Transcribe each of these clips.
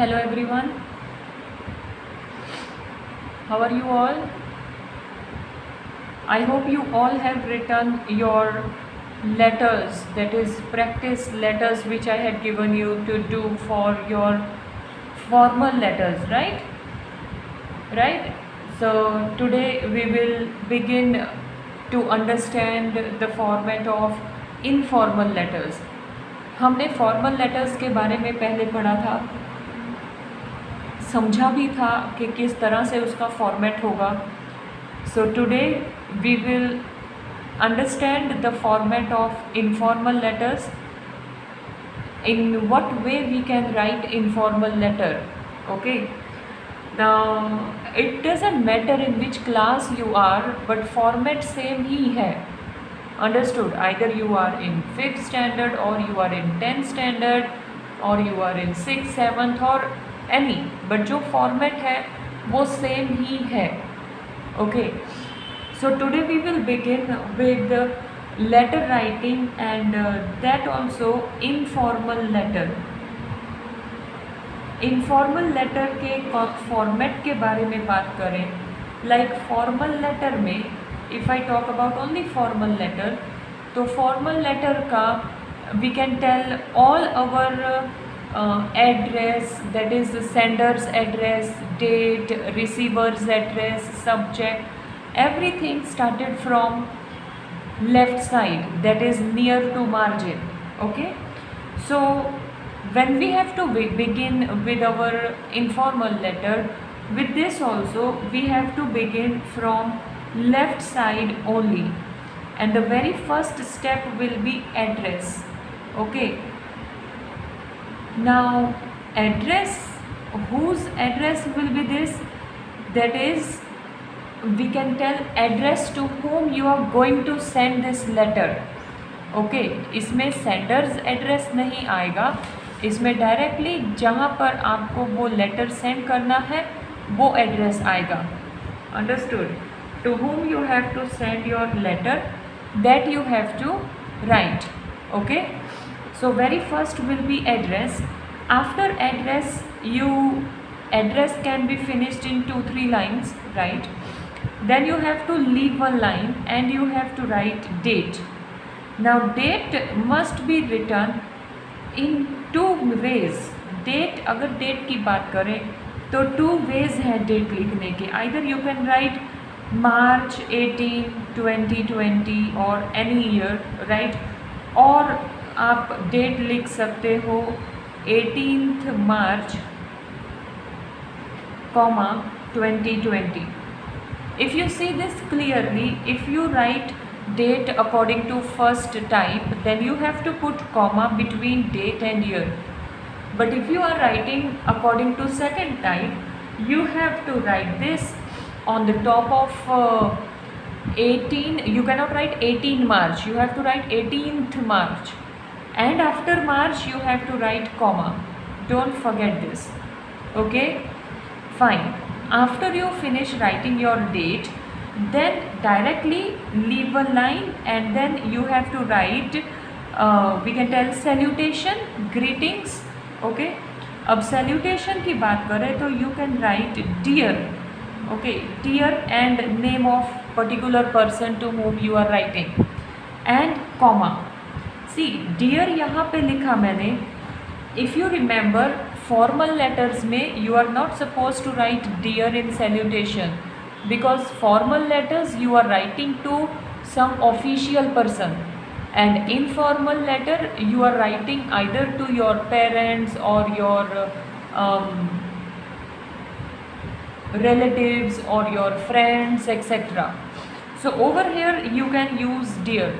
Hello everyone, how are you all? I hope you all have written your letters, that is practice letters which I had given you to do for your formal letters, right? Right? So today we will begin to understand the format of informal letters. हमने formal letters के बारे में पहले पढ़ा था, समझा भी था कि किस तरह से उसका फॉर्मेट होगा. So today we will understand the format of informal letters, in what way we can write informal letter. Okay, now it doesn't matter in which class you are, but format same ही है. Understood? Either you are in 5th standard or you are in 10th standard or you are in 6th 7th or any, but जो format है वो same ही है. Okay, so today we will begin with letter writing and that also informal letter. Informal letter के format के बारे में बात करें, लाइक फॉर्मल लेटर में if I talk about only formal letter, तो फॉर्मल लेटर का we can tell all our address, that is sender's address, date, receiver's address, subject, everything started from left side, that is near to margin. Okay, so when we have to begin with our informal letter, with this also we have to begin from left side only, and the very first step will be address. Okay, now address, whose address will be this? That is, we can tell address to whom you are going to send this letter. Okay, इसमें sender's address नहीं आएगा, इसमें directly जहाँ पर आपको वो letter send करना है वो एड्रेस आएगा. Understood? To whom you have to send your letter, that you have to write. Okay, so very first will be address. After address, address can be finished in 2-3 lines, right? Then you have to leave one line and you have to write date. Now date must be written in 2 ways. Date, अगर date की बात करें तो 2 ways हैं date लिखने के. Either you can write March 18, 2020 or any year, right? और आप डेट लिख सकते हो 18th March, 2020. If you see this clearly, if you write date according to first type, then you have to put comma between date and year. But if you are writing according to second type, you have to write this on the top of 18. You cannot write 18 March, you have to write 18th March, and after March you have to write comma. Don't forget this. Okay, fine. After you finish writing your date, then directly leave a line and then you have to write we can tell salutation, greetings. Okay, अब salutation की बात करें तो you can write dear. Okay, dear and name of particular person to whom you are writing and comma. See, dear यहाँ पे लिखा मैंने. If you remember, formal letters में you are not supposed to write dear in salutation, because formal letters you are writing to some official person, and informal letter you are writing either to your parents or your relatives or your friends, etc. So over here you can use dear.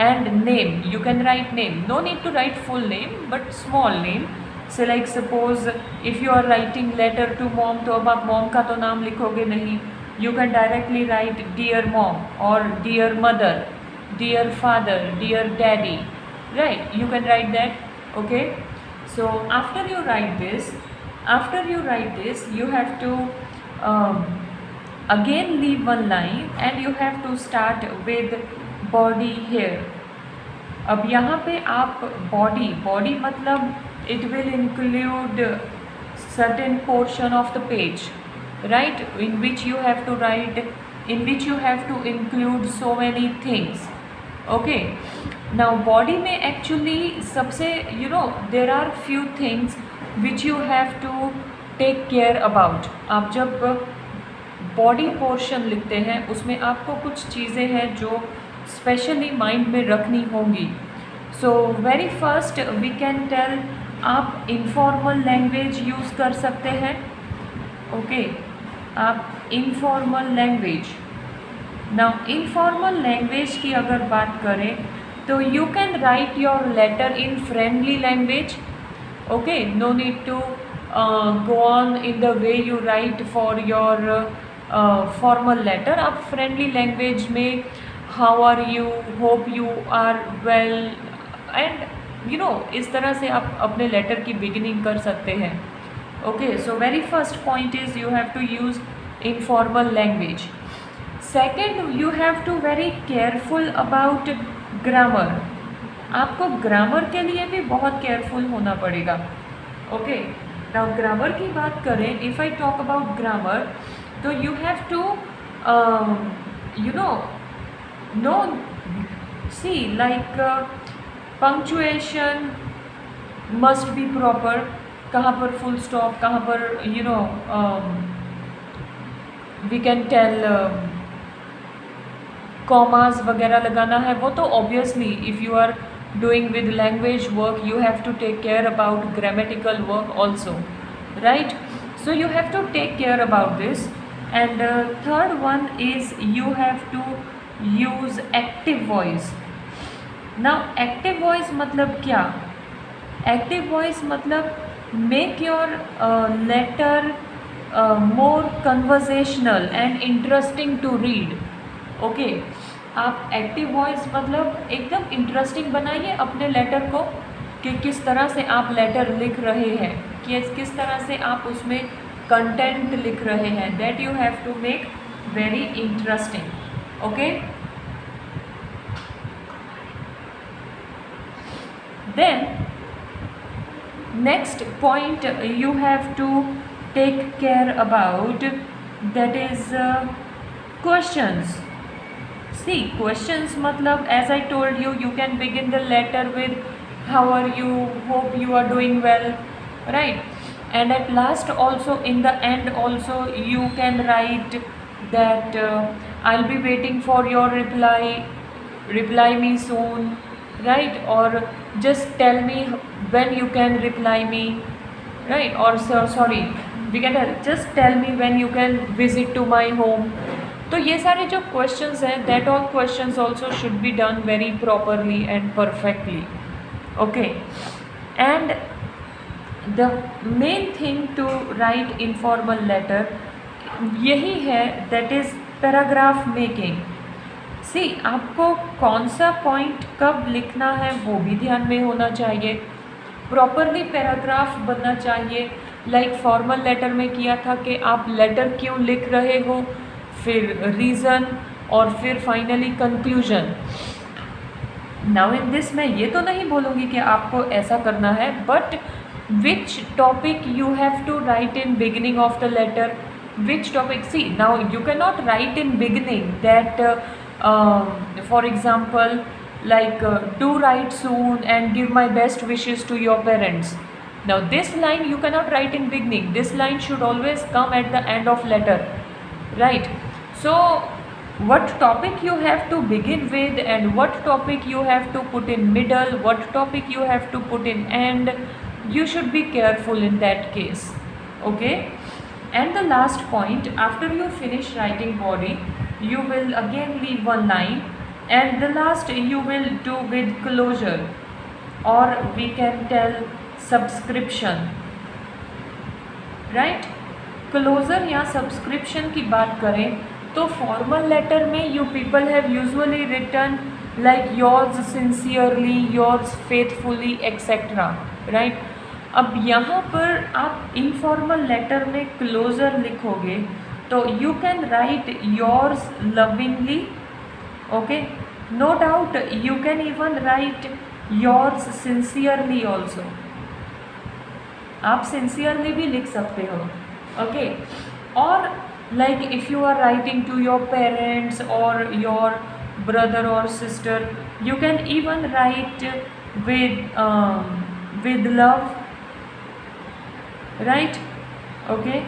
And name, you can write name. No need to write full name, but small name. So like suppose if you are writing letter to mom, तो अब आप mom का तो नाम लिखोगे नहीं. You can directly write dear mom or dear mother, dear father, dear daddy, right? You can write that. Okay, so after you write this, you have to again leave one line and you have to start with body here. अब यहाँ पे आप body मतलब it will include certain portion of the page, right, in which you have to write, in which you have to include so many things. Okay, now body में actually सबसे there are few things which you have to take care about. आप जब body portion लिखते हैं उसमें आपको कुछ चीज़ें हैं जो स्पेशली माइंड में रखनी होंगी. So very first we can tell, आप इनफॉर्मल लैंग्वेज यूज़ कर सकते हैं. ओके, आप informal language. Now informal language की अगर बात करें तो you can write your letter in friendly language. Okay, no need to go on in the way you write for your formal letter. आप फ्रेंडली लैंग्वेज में how are you, hope you are well, and इस तरह से आप अपने letter की beginning कर सकते हैं. Okay, so very first point is you have to use informal language. Second, you have to very careful about grammar. आपको ग्रामर के लिए भी बहुत केयरफुल होना पड़ेगा. ओके, नाउ ग्रामर की बात करें, if I talk about grammar, तो you have to know, see, like punctuation must be proper. कहाँ पर full stop, कहाँ पर we can tell commas वगैरह लगाना है, वो तो obviously if you are doing with language work you have to take care about grammatical work also, right? So you have to take care about this. And third one is you have to use active voice. Now active voice मतलब क्या? Active voice मतलब make your letter more conversational and interesting to read. Okay, आप active voice मतलब एकदम interesting बनाइए अपने letter को, कि किस तरह से आप लेटर लिख रहे हैं, कि किस तरह से आप उसमें कंटेंट लिख रहे हैं. That you have to make very interesting. Okay, then next point you have to take care about, that is questions. See, questions matlab, as I told you, you can begin the letter with how are you, hope you are doing well, right? And at last also, in the end also, you can write that I'll be waiting for your reply me soon, right? Or just tell me when you can reply me, right? Or sorry, we can just tell me when you can visit to my home. तो ये सारे जो questions हैं, that all questions also should be done very properly and perfectly. Okay, and the main thing to write informal letter यही है, that is paragraph making. सी, आपको कौन सा पॉइंट कब लिखना है वो भी ध्यान में होना चाहिए. प्रॉपरली पैराग्राफ बनना चाहिए. लाइक फॉर्मल लेटर में किया था कि आप लेटर क्यों लिख रहे हो, फिर रीज़न, और फिर finally conclusion. Now in this मैं ये तो नहीं बोलूँगी कि आपको ऐसा करना है, but which topic you have to write in beginning of the letter. Which topic, see now you can not write in beginning that for example, like do write soon and give my best wishes to your parents. Now this line you cannot write in beginning. This line should always come at the end of letter, right? So what topic you have to begin with and what topic you have to put in middle, what topic you have to put in end, you should be careful in that case. Okay, and the last point, after you finish writing body, you will again leave one line, and the last you will do with closure, or we can tell subscription, right? Closure या subscription की बात करें तो formal letter में you people have usually written like yours sincerely, yours faithfully, etcetera, right? अब यहाँ पर आप इनफॉर्मल लेटर में क्लोजर लिखोगे तो you can write yours lovingly. Okay, no doubt you can even write yours sincerely also. आप sincerely भी लिख सकते हो, ओके। और like if you are writing to your parents और your brother or sister, you can even write with love, right? okay,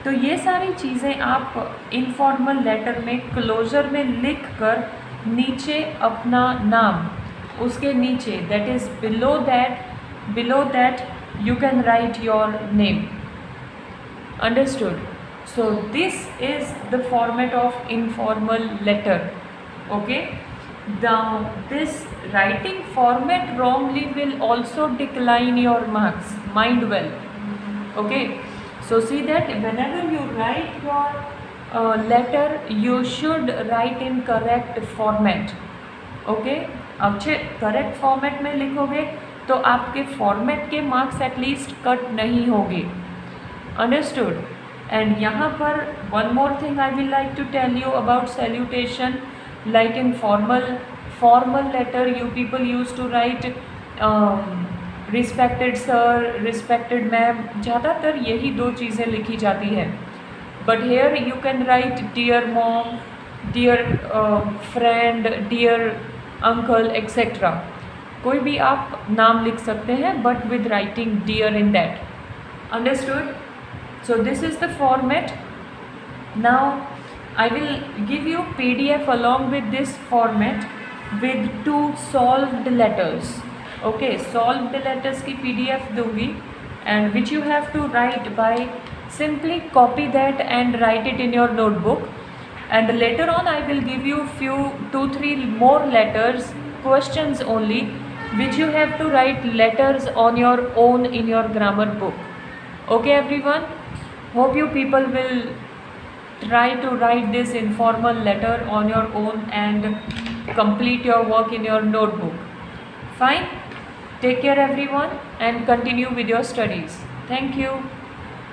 तो ये सारी चीज़ें आप इनफॉर्मल लेटर में क्लोजर में लिख कर नीचे अपना नाम, उसके नीचे that is below that you can write your name. Understood? So this is the format of informal letter. Okay, now this writing format wrongly will also decline your marks, mind well. Okay, so see that whenever you write your letter you should write in correct format. Okay, अच्छे correct format में लिखोगे तो आपके format के marks at least cut नहीं होंगे. Understood? And यहाँ पर one more thing I will like to tell you about salutation. Like in formal letter you people use to write respected sir, respected ma'am, ज़्यादातर यही दो चीज़ें लिखी जाती है. But here you can write dear mom, dear friend, dear uncle etcetera. कोई भी आप नाम लिख सकते हैं but with writing dear in that. Understood? So this is the format. Now I will give you PDF along with this format with 2 solved letters. Okay, solved letters की PDF दूंगी and which you have to write by simply copy that and write it in your notebook. And later on I will give you 2-3 more letters, questions only, which you have to write letters on your own in your grammar book. Okay everyone, hope you people will try to write this informal letter on your own and complete your work in your notebook. Fine, take care everyone and continue with your studies. Thank you.